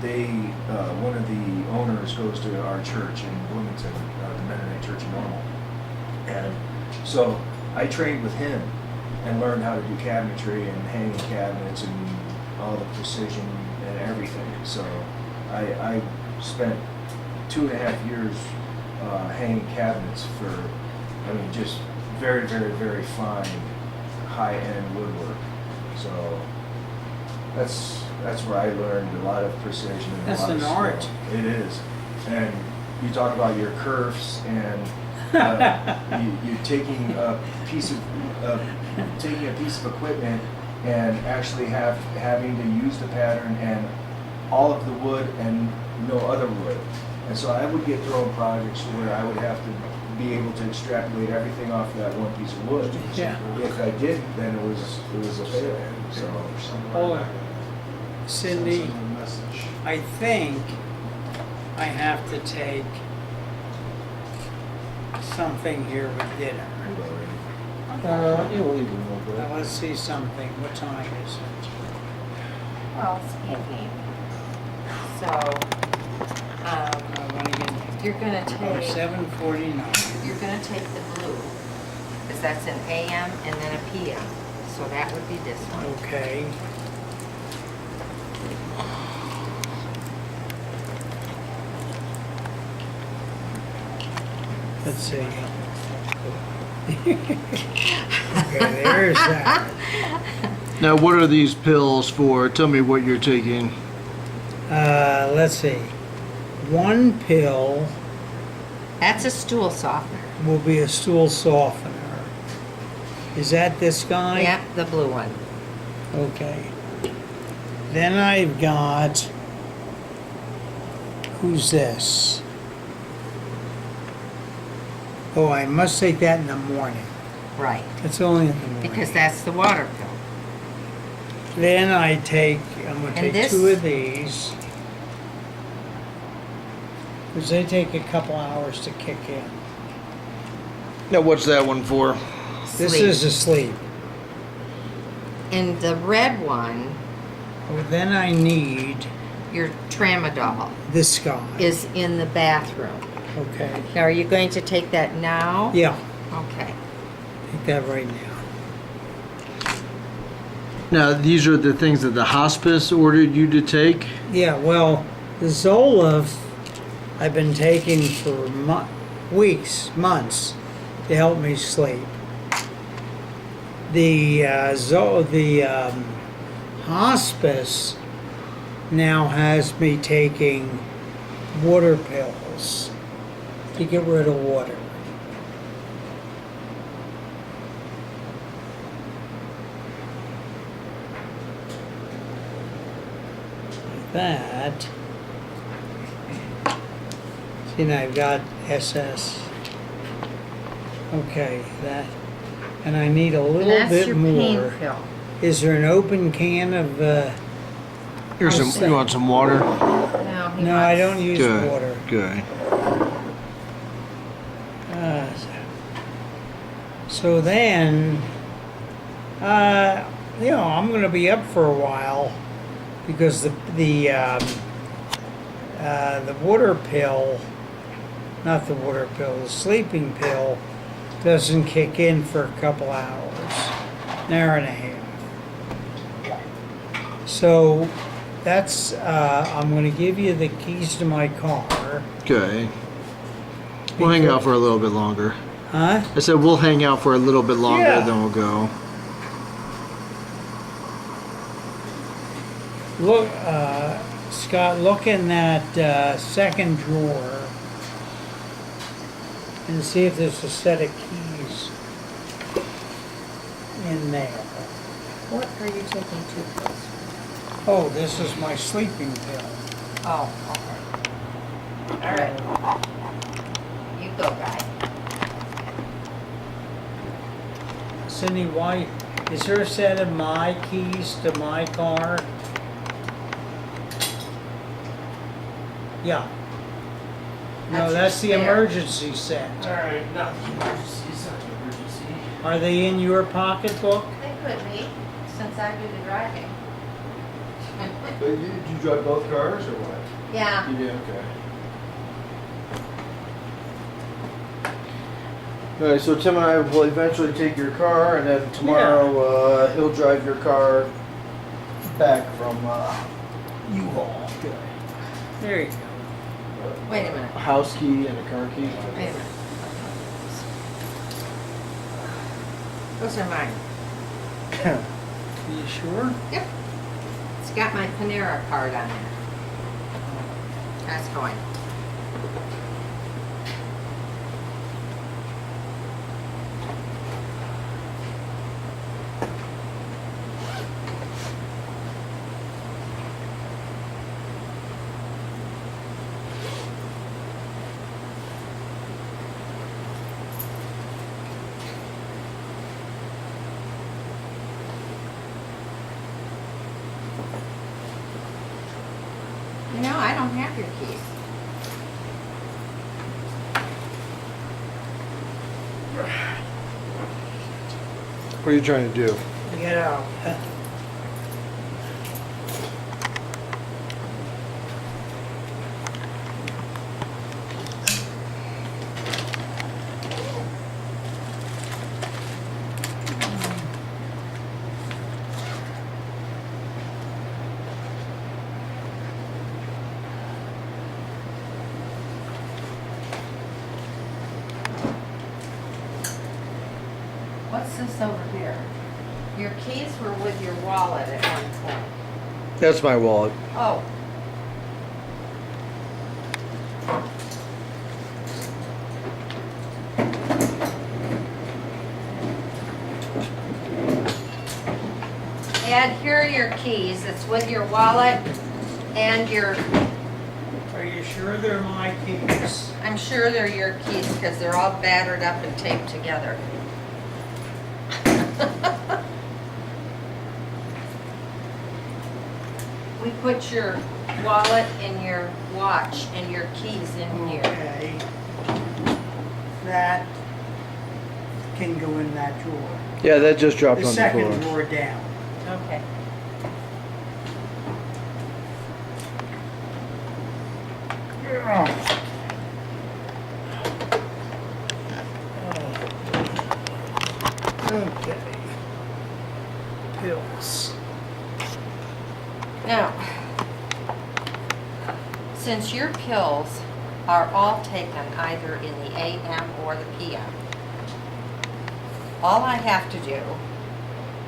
they one of the owners goes to our church in Bloomington, the Mennonite Church in Normal, and so I trained with him and learned how to do cabinetry and hanging cabinets and all the precision and everything. So I spent 2.5 years hanging cabinets for, I mean, just very, very, very fine, high-end woodwork. So that's where I learned a lot of precision and That's a lot an of art. skill. It is. And you talk about your curves and you taking a piece of equipment and actually having to use the pattern and all of the wood and no other wood. And so I would get thrown projects where I would have to be able to extrapolate everything off that one piece of wood. Yeah. If I didn't, then it was a failure. So Hold on. Cindy, I think I have to take something here with dinner. Yeah, we'll leave it a little bit. Now let's see something. What time is it? Well, speaking, so, I want to get you're gonna take, 7:49. you're gonna take the blue, because that's an AM and then a PM, so that would be this one. Okay. Let's see. Okay, there's that. Now, what are these pills for? Tell me what you're taking. Let's see. One pill That's a stool softener. will be a stool softener. Is that this guy? Yep, the blue one. Okay. Then I've got, who's this? Oh, I must take that in the morning. Right, It's only in the morning. because that's the water pill. Then I'm gonna And take this- 2 of these. Because they take a couple hours to kick in. Now, what's that one for? This Sleep. is asleep. And the red one, Oh, then I need your tramadol, this guy. is in the bathroom. Okay. Now, are you going to take that now? Yeah, Okay. take that right now. Now, these are the things that the hospice ordered you to take? Yeah, well, the Zoloft I've been taking for weeks, months to help me sleep. The hospice now has me taking water pills to get rid of water. Like that. See, now I've got SS. Okay, that. And I need a And little that's bit your more. pain pill. Is there an open can of, Here's I'll some. You want some water? No, he no, I wants- don't use Good. water. Good. So then, I'm going to be up for a while because the water pill, not the water pill, the sleeping pill doesn't kick in for a couple hours, an hour and a half. So that's, I'm going to give you the keys to my car. Okay. We'll hang out for a little bit longer. Huh? I said we'll hang out for a little bit longer, Yeah. then we'll go. Look, Scott, look in that second drawer and see if there's a set of keys in there. What are you taking 2 pills? Oh, this is my sleeping pill. Oh, okay. All right. You go, guy. Cindy, why, is there a set of my keys to my car? Yeah. No, That's that's the your spare. emergency set. Alright, not the emergency, it's not an emergency. Are they in your pocketbook? They could be, since I do the driving. But do you drive both cars or what? Yeah. You do, okay. Alright, so Tim and I will eventually take your car, and then tomorrow he'll drive your car back from U-Haul. There you go. Wait a minute. A house key and a car key. Wait a minute. Those are mine. Are you sure? Yep. It's got my Panera card on it. That's going. You know, I don't have your keys. What are you trying to do? Get out. What's this over here? Your keys were with your wallet at one point. That's my wallet. Oh. Ed, here are your keys. It's with your wallet and your, Are you sure they're my keys? I'm sure they're your keys because they're all battered up and taped together. We put your wallet and your watch and your keys in here. Okay. That can go in that drawer. Yeah, that just dropped The on the second floor. drawer down. Okay. Okay. Pills. Now, since your pills are all taken either in the AM or the PM, all I have to do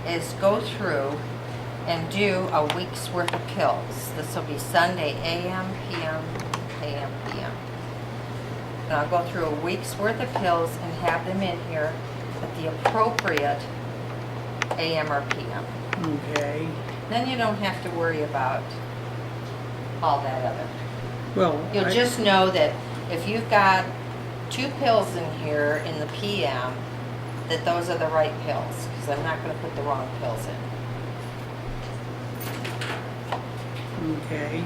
is go through and do a week's worth of pills. This will be Sunday AM, PM, AM, PM. And I'll go through a week's worth of pills and have them in here at the appropriate AM or PM. Okay. Then you don't have to worry about all that other. Well, You'll just know that if you've got 2 pills in here in the PM, that those are the right pills, because I'm not going to put the wrong pills in. Okay.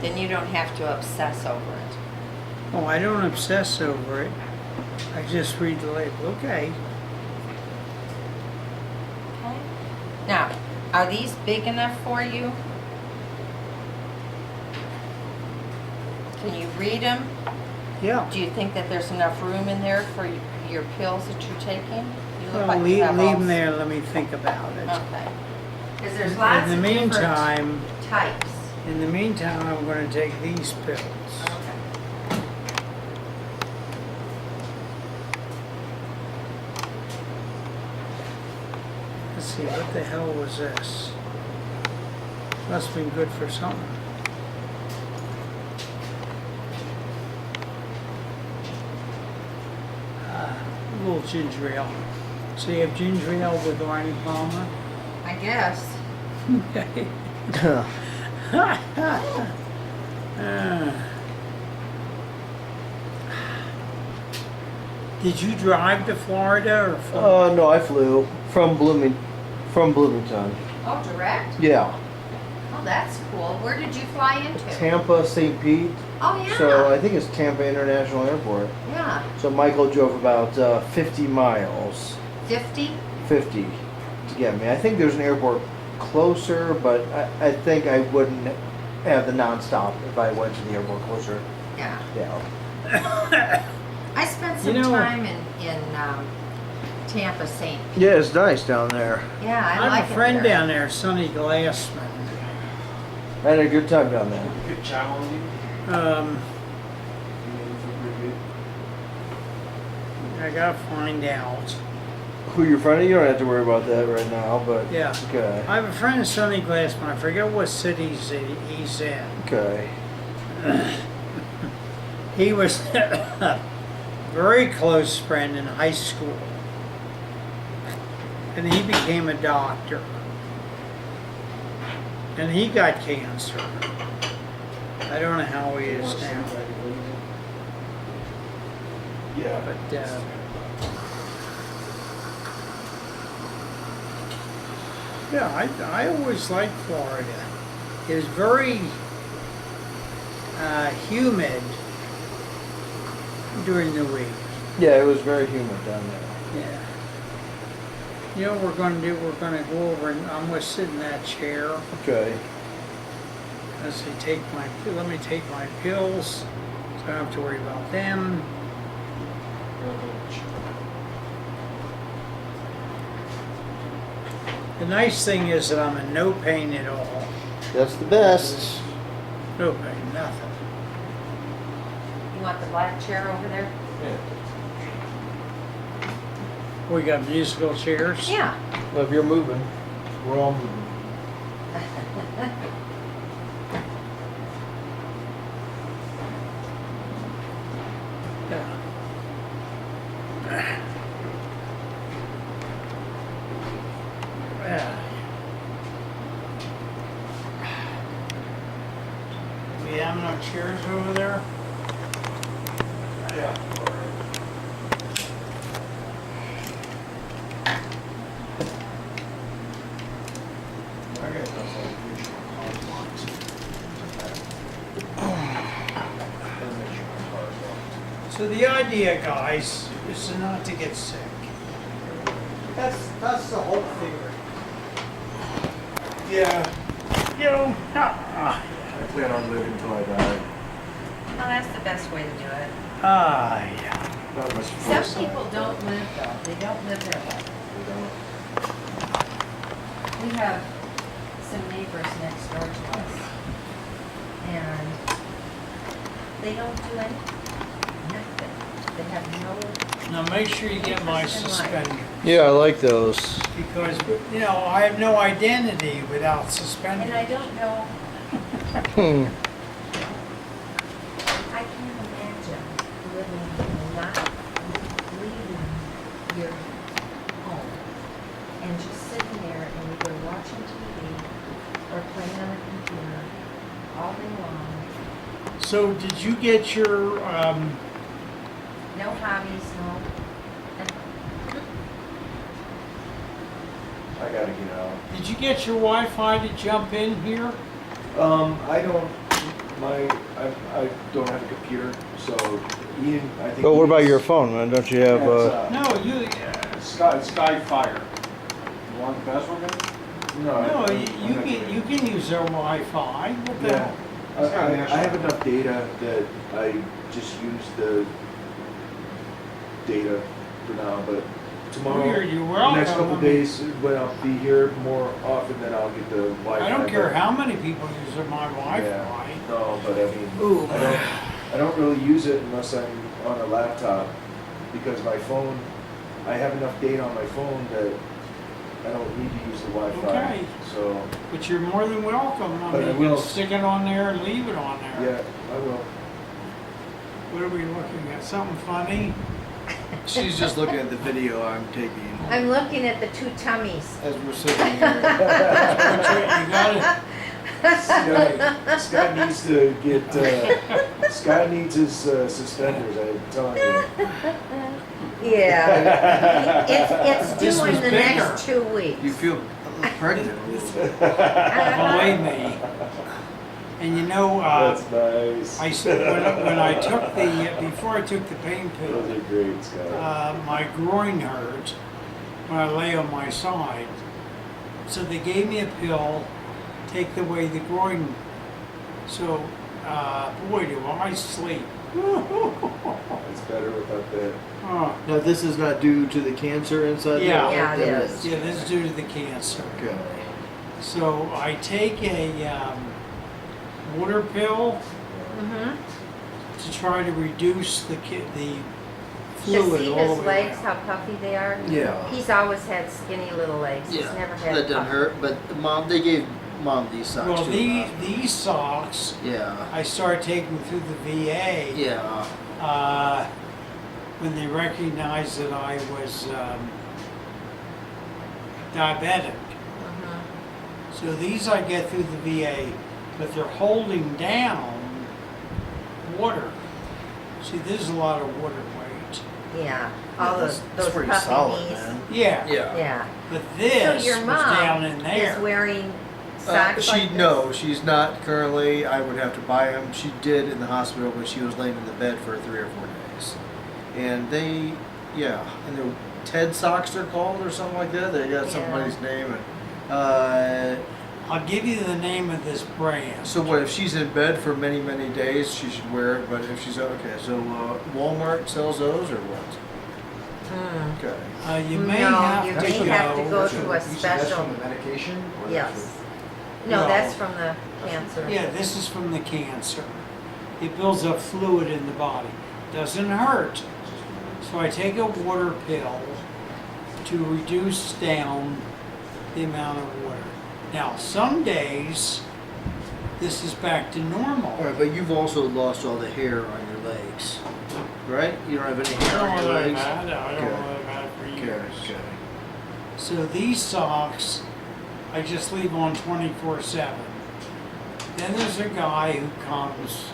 Then you don't have to obsess over it. Oh, I don't obsess over it. I just read the label. Okay. Okay? Now, are these big enough for you? Can you read them? Yeah. Do you think that there's enough room in there for your pills that you're taking? You look Well, like you leave have all them there. Let me think about it. Okay. Because there's lots In of the different meantime, types. I'm going to take these pills. Okay. Let's see, what the hell was this? Must have been good for something. A little ginger ale. So you have ginger ale with Arnie Palmer? I guess. Okay. Did you drive to Florida or from? No, I flew from Bloomington. Oh, direct? Yeah, Oh, that's cool. Where did you fly into? Tampa, St. Pete. Oh, yeah. So I think it's Tampa International Airport. Yeah. So Michael drove about 50 miles, 50? 50 to get me. I think there's an airport closer, but I think I wouldn't have the nonstop if I went to the airport closer. Yeah. Yeah. I spent some You know- time in Tampa, St. Pete. Yeah, it's nice down there. Yeah, I I like have a friend it there. down there, Sonny Glassman. I had a good time down there. Good chow on you. I gotta find out. Who your friend? You don't have to worry about that right now, but Yeah. okay. I have a friend, Sonny Glassman. I forget what cities he's in. Okay. He was a very close friend in high school. And he became a doctor. And he got cancer. I don't know how he is now. Yeah. But, yeah, I always liked Florida. It was very humid during the week. Yeah, it was very humid down there. Yeah. You know what we're going to do? We're going to go over and I'm going to sit in that chair Okay. as I take let me take my pills so I don't have to worry about them. The nice thing is that I'm in no pain at all. That's the best. No pain, nothing. You want the black chair over there? We got musical chairs. Yeah. Well, if you're moving, we're all moving. Yeah. Yeah. We have no chairs over there? Yeah. I got enough additional hard lines. Gotta make sure my car's locked. So the idea, guys, is to not to get sick. That's the whole theory. Yeah, You know, I plan on living till I die. Well, that's the best way to do it. yeah. Not much Some foresight. people don't live though. They don't live their life. We have some neighbors next door to us. And they don't do anything. Nothing. They have no, Now make sure you get my Interest in life. suspenders. Yeah, I like those. Because, you know, I have no identity without and suspenders. I don't know, Hmm. I can't imagine living and not leaving your home and just sitting there and either watching TV or playing on a computer all day long. So did you get your, No hobbies, no. I gotta get out. did you get your Wi-Fi to jump in here? I don't, I don't have a computer, so Ian, I think. Oh, what about Ian's- your phone, man? Don't you have? No, you, Skyfire. You want the password then? No, no, I- you I'm can, you can use their Wi-Fi. What the Yeah, hell? I have enough data that I just use the data for now, but tomorrow, You're the next couple welcome. days, when I'll be here more often, then I'll get the Wi-Fi. I don't care but- how many people use my Wi-Fi. Yeah, no, but I mean, Ooh. I don't really use it unless I'm on a laptop, because my phone, I have enough data on my phone that I don't need to use the Wi-Fi. Okay. So, But you're more than welcome. I But I mean, you will- can stick it on there and leave it on there. yeah, I will. What are we looking at? Something funny? She's just looking at the video I'm taking I'm looking at the two tummies. as we're sitting here. You got Scott needs to get, Scott needs his suspenders, I'm telling you. Yeah. It's This due in was the bigger. next 2 weeks. You feel a little pregnant a little bit. it? Believe me. And you know, That's nice. when I took before I took the pain Those pill, are great, Scott. my groin hurt when I lay on my side. So they gave me a pill, take away the groin. So, boy, do I sleep. It's better without the. Oh, Now, this is not due to the cancer inside Yeah. there? Yeah, it That is. yeah, this is due to the cancer. Okay. So I take a water pill Mm-hmm. to try to reduce the To fluid see all his the way legs, around. how puffy they are. Yeah. He's always had skinny little legs. He's never had that doesn't puffy. hurt. But Mom, they gave Mom these socks Well, too. these socks Yeah. I started taking through the VA Yeah. when they recognized that I was diabetic. Mhm. So these I get through the VA, but they're holding down water. See, there's a lot of water weight. Yeah, all that's those pretty puffy solid, knees. man. Yeah. Yeah. Yeah. But So this your was mom down in there. is wearing socks She like this? no, she's not currently. I would have to buy them. She did in the hospital, but she was laying in the bed for 3 or 4 days, and they, yeah, and they're Ted socks they're called or something like that. They got Yeah. somebody's name, and I'll give you the name of this brand. so what if she's in bed for many days? She should wear it, but if she's okay, so Walmart sells those or what? Mm. Okay. You may No, have you to may have to go. go to a That's special. from the medication? Or that's Yes. No, No. that's from the cancer. Yeah, this is from the cancer. It builds up fluid in the body. Doesn't hurt. So I take a water pill to reduce down the amount of water. Now, some days, this is back to normal. All right, but you've also lost all the hair on your legs, right? You don't have any I hair don't on your really legs. had it. I don't Okay. really had it for Okay. years. Okay. So these socks, I just leave on 24/7. Then there's a guy who comes.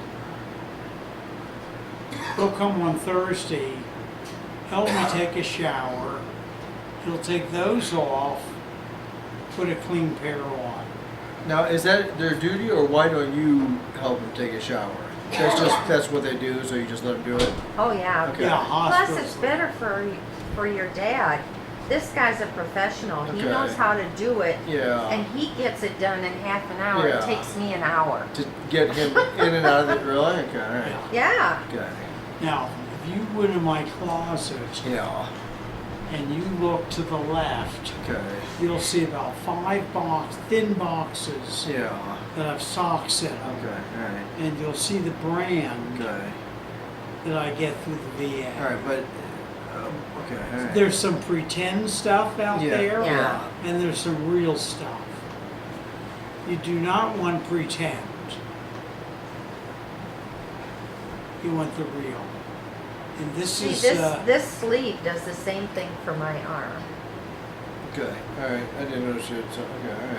He'll come on Thursday, help me take a shower. He'll take those off, put a clean pair on. Now, is that their duty, or why don't you help them take a shower? That's what they do. So you just let them do it. Oh, yeah. Okay. Yeah, Plus, hospital. it's better for your dad. This guy's a professional. He Okay. knows how to do it, Yeah. and he gets it done in half an hour. Yeah. It takes me an hour. To get him in and out of it, really? Okay. All right. Yeah. Okay. Now, if you go to my closet Yeah. and you look to the left, Okay. you'll see about 5 thin boxes Yeah. that have socks in them. Okay. All right. And you'll see the brand Okay. that I get through the VA. All right, but okay. All right. There's some pretend stuff out Yeah. there, Yeah. and there's some real stuff. You do not want pretend. You want the real. And this See, is this sleeve does the same thing for my arm. Okay. All right. I didn't notice it. So, okay. All right.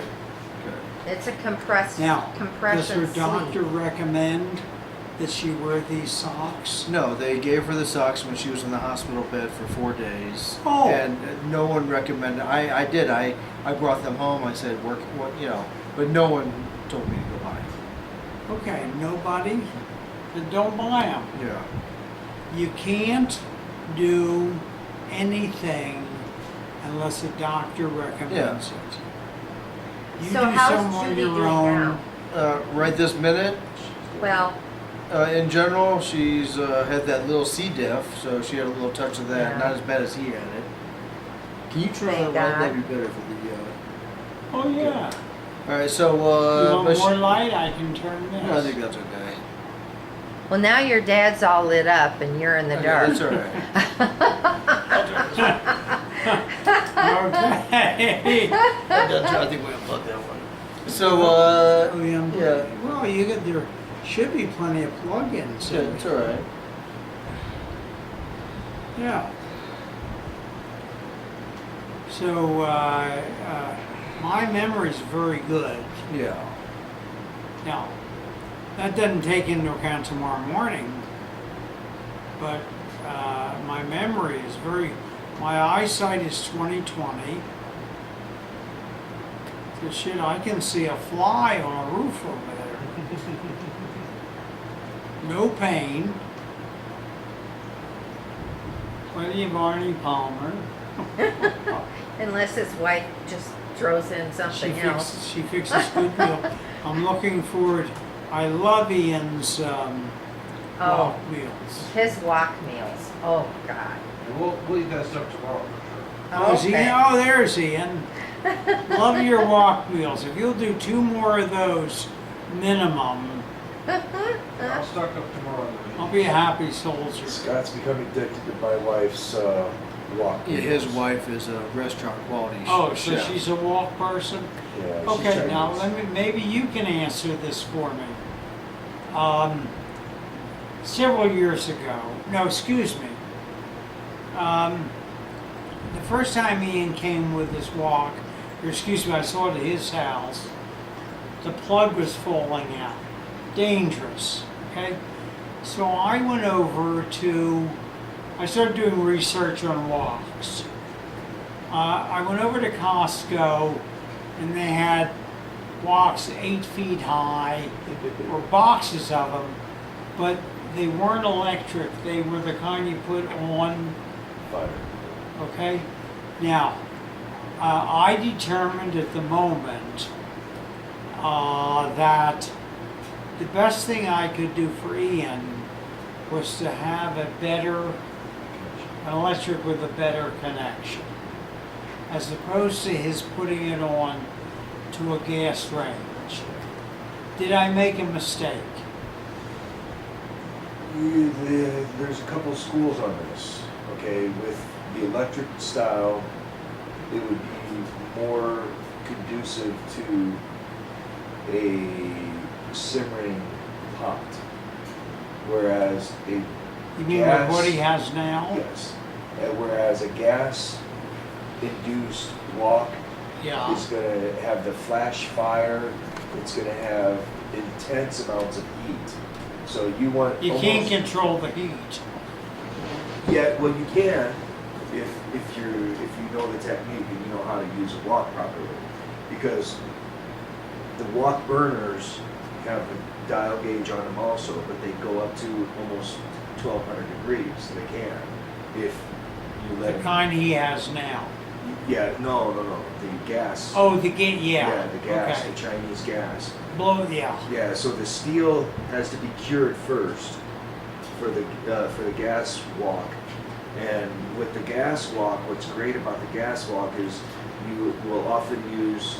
Okay. It's a compressed now. Does compression her sleeve. doctor recommend that she wear these socks? No, they gave her the socks when she was in the hospital bed for 4 days. Oh. And no one recommended. I did. I brought them home. I said, work. What you know? But no one told me to go buy them. Okay, nobody. Then don't buy them. Yeah. You can't do anything unless a doctor recommends it. You So do how's some on Judy your doing own. now? Right this minute, Well, in general, she's had that little C. diff, so she had a little touch of that. Yeah. Not as bad as he had it. Can you turn Thank on the light? God. That'd be better for the. Oh yeah. All right, so You want but more she- light? I can turn this. no, I think that's okay. well, now your dad's all lit up and you're in the Okay, dark. That's all right. Okay. I think we unplugged that one. So, Oh, yeah. yeah. Well, there should be plenty of plug-ins. yeah, in it's it. all right. Yeah. So my memory's very good. Yeah. Now, that doesn't take into account tomorrow morning, but my memory is my eyesight is 20/20. So shit, I can see a fly on a roof over there. No pain. Plenty of Arnie Palmer. Unless his wife just throws in something else. She fixes good meal. I'm looking forward, I love Ian's, Oh, walk meals. his walk meals. Oh, God. And we'll eat that stuff tomorrow for Oh, is Okay. Ian? Oh, there's Ian. Love your walk meals. If you'll do 2 more of those minimum, sure. I'll stock up tomorrow. I'll be a happy soldier. Scott's become addicted to my wife's walk. Yeah, his meals. wife is a restaurant quality Oh, so chef. she's a walk person? Yeah, she's Okay, now Chinese. maybe you can answer this for me. Several years ago, no, excuse me. The first time Ian came with his walk, or excuse me, I saw it at his house, the plug was falling out. Dangerous, okay? So I went over I started doing research on walks. I went over to Costco and they had walks 8 feet high, or boxes of them, but they weren't electric. They were the kind you put on, Fire. okay? Now, I determined at the moment that the best thing I could do for Ian was to have an electric with a better connection, as opposed to his putting it on to a gas range. Did I make a mistake? There's a couple schools on this. Okay, with the electric style, it would be more conducive to a simmering pot, whereas a You mean gas, with what he has now? yes, whereas a gas induced walk Yeah. is going to have the flash fire. It's going to have intense amounts of heat. So you want You almost, can't control the heat. Yeah, well, you can if you know the technique and you know how to use a walk properly, because the walk burners have a dial gauge on them also, but they go up to almost 1200 degrees. So they can if you let The them. kind he has now. Yeah, no, the gas. Oh, the gate, yeah. Yeah, the gas, Okay. the Chinese gas. Yeah. Yeah, so the steel has to be cured first for the gas walk. And with the gas walk, what's great about the gas walk is you will often use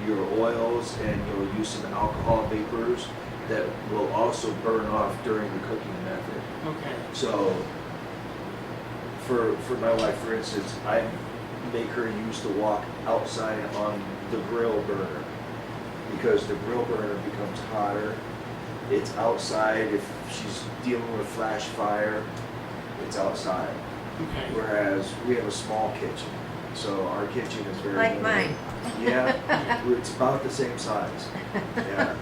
your oils and you'll use some alcohol vapors that will also burn off during the cooking method. Okay. So for my wife, for instance, I make her use the walk outside on the grill burner, because the grill burner becomes hotter. It's outside. If she's dealing with flash fire, it's outside. Okay. Whereas we have a small kitchen, so our kitchen is very Like limited. mine. Yeah, it's about the same size. Yeah,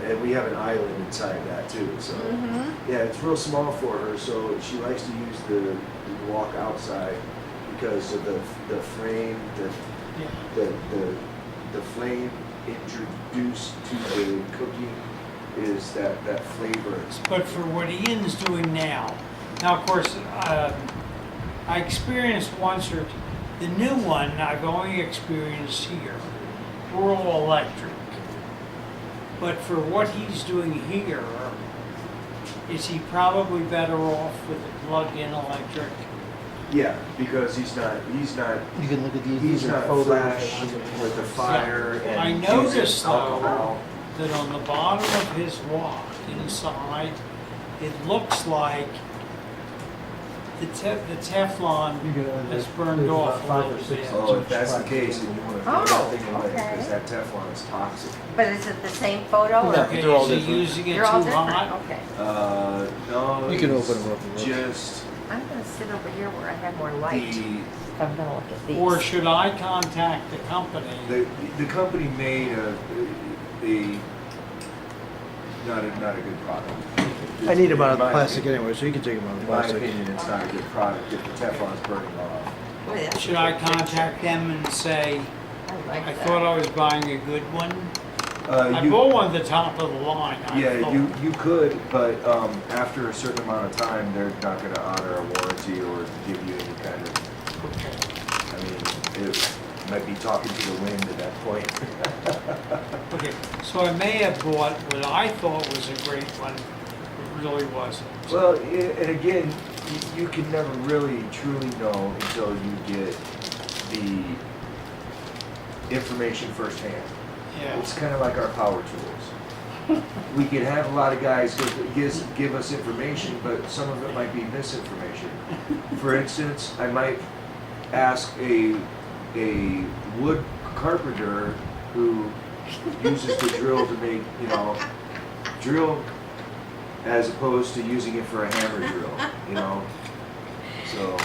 and we have an island inside that too. So yeah, it's real small for her. So she likes to use the walk outside because of the frame, Yeah. the flame introduced to the cooking is that flavor. But for what Ian's doing now, of course, I experienced once or the new one I've only experienced here. We're all electric. But for what he's doing here, is he probably better off with a plugged-in electric? Yeah, because he's not You can look at these. he's these are not photos flash of- with the fire and I using noticed alcohol. though that on the bottom of his walk inside, it looks like the Teflon has burned off a little bit. Oh, if that's the case, then you want to throw Oh, that thing away okay. because that Teflon is toxic. But is it the same photo? or- Yeah. Okay, They're all is he different. using it too They're all different, hot? okay. No. You can it's open them up and look. Just I'm gonna sit over here where I have more light. I'm gonna look at these. Or should I contact the company? the company made a not a good product. I need them out of In the my plastic opinion. anyway, so you can take them out of the In my plastic. opinion, it's not a good product if the Teflon's burning off. Boy, that's Should I a good picture. contact them and say, I like I that. thought I was buying a good one? I You- bought one at the top of the line. I Yeah, thought. you could, but after a certain amount of time, they're not going to honor a warranty or give you any kind of. Okay. I mean, might be talking to the wind at that point. Okay, so I may have bought what I thought was a great one, it really wasn't. Well, and again, you can never really truly know until you get the information firsthand. Yeah, It's kind of like our power tools. We can have a lot of guys give us information, but some of it might be misinformation. For instance, I might ask a wood carpenter who uses the drill to make, drill as opposed to using it for a hammer drill, So,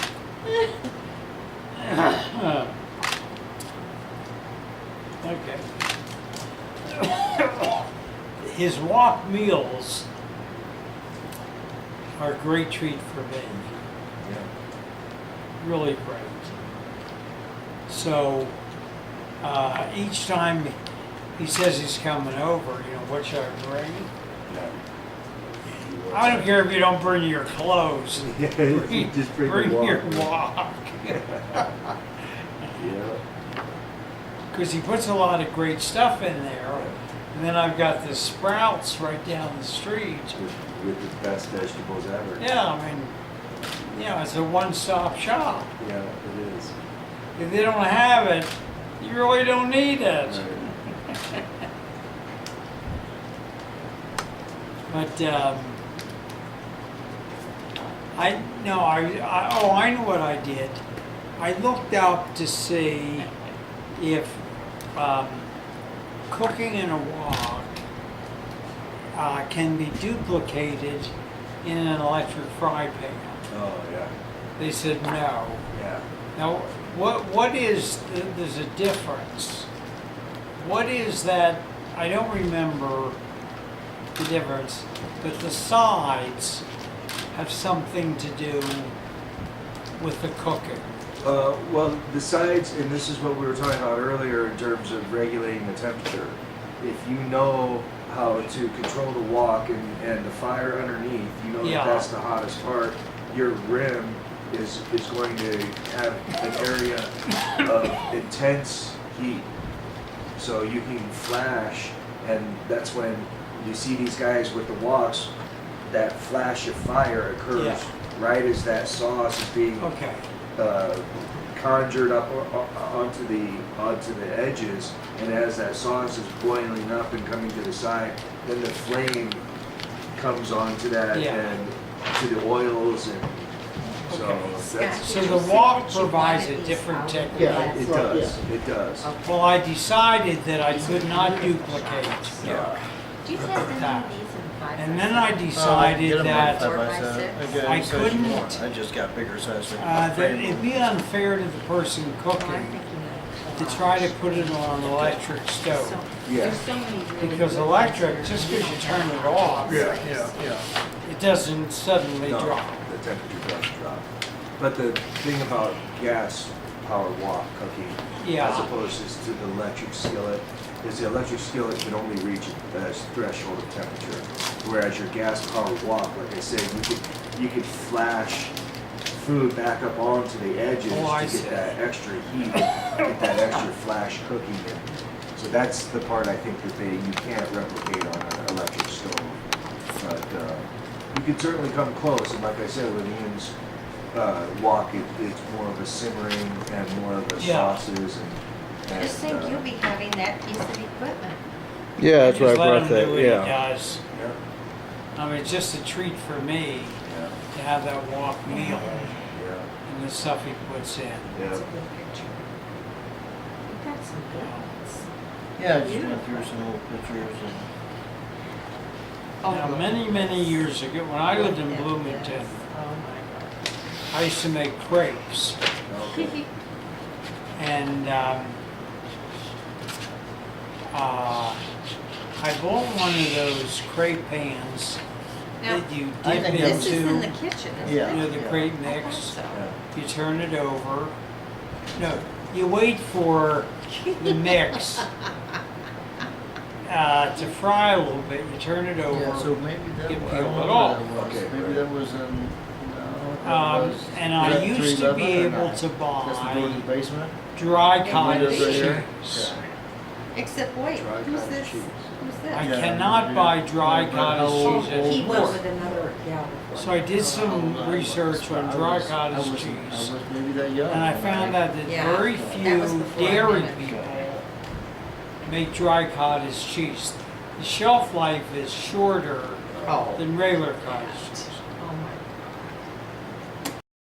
okay. His walk meals are a great treat for me, yeah. really great. So, each time he says he's coming over, what should I bring? I don't care if you don't bring your clothes. Yeah, just bring the your walk. walk. Yeah. Because he puts a lot of great stuff in there. And then I've got the Sprouts right down the street. With the best vegetables ever. Yeah, I mean, it's a one-stop shop. Yeah, it is. If they don't have it, you really don't need it. Right. But I know what I did. I looked up to see if cooking in a wok can be duplicated in an electric fry pan. Oh, yeah. They said no. Yeah. Now, what is there's a difference? What is that? I don't remember the difference, but the sides have something to do with the cooking. Well, the sides, and this is what we were talking about earlier in terms of regulating the temperature. If you know how to control the wok and the fire underneath, Yeah. that's the hottest part, your rim is going to have an area of intense heat. So you can flash, and that's when you see these guys with the woks, that flash of fire occurs Yeah. right as that sauce is being Okay. conjured up onto the edges, and as that sauce is boiling up and coming to the side, then the flame comes onto that Yeah. and to the oils, and so Okay. that's, So the wok provides a different technique. Yeah. it does, it does. Well, I decided that I could not duplicate. Yeah. Do you have any That. of these in 5x7? And then I decided that I couldn't, I just got bigger size. that it'd be unfair to the person Oh, I'm cooking thinking of to try to put it on an electric stove. Yeah. There's so many really Because good electric, ones. just because you turn it off, Yeah. it doesn't suddenly No, drop. the temperature doesn't drop. But the thing about gas powered wok cooking, Yeah. as opposed to the electric skillet, is the electric skillet can only reach a threshold of temperature, whereas your gas powered wok, like I said, you could flash food back up onto the edges Oh, I to see. get that extra heat, get that extra flash cooking in. So that's the part I think that you can't replicate on an electric stove. But you can certainly come close, and like I said, with Ian's wok, it's more of a simmering and more of a Yeah. sauces and Just think you'll be having that piece of equipment. Yeah, that's why I Just let brought him that, do what he yeah. does. yeah, I mean, it's just a treat for me yeah, to have that wok meal yeah, and the stuff he puts in. yeah. That's a good picture. You've got some good ones. Yeah, I just went through some old pictures and. Now, many, many years ago, when I lived in Look at Bloomington, this. Oh my I used to make crepes. Okay. God. And I bought one of those crepe pans Now, that you I dip think this is in the into, kitchen, isn't Yeah. it? the crepe I mix. thought so. Yeah. You turn it over. No, you wait for the mix to fry a little bit. You turn it over. Yeah, so maybe that You was, peel I it don't know off. what that was. Okay, Maybe right. that was in, And I Is that used to be 311 or able not? to That's the door to the buy basement? dry It cottage would be. Right here? cheese. Except wait, Dry who's cottage this? cheese. Who's I this? Yeah, cannot yeah. buy dry Yeah, but cottage how cheese old- He anymore. was with another gal before. So I did some Oh, research on I dry was- I cottage was cheese. maybe that young. And I found out that Yeah, very that few was before I dairy knew it. people make dry cottage cheese. The shelf life is shorter Oh. than regular cottage cheese.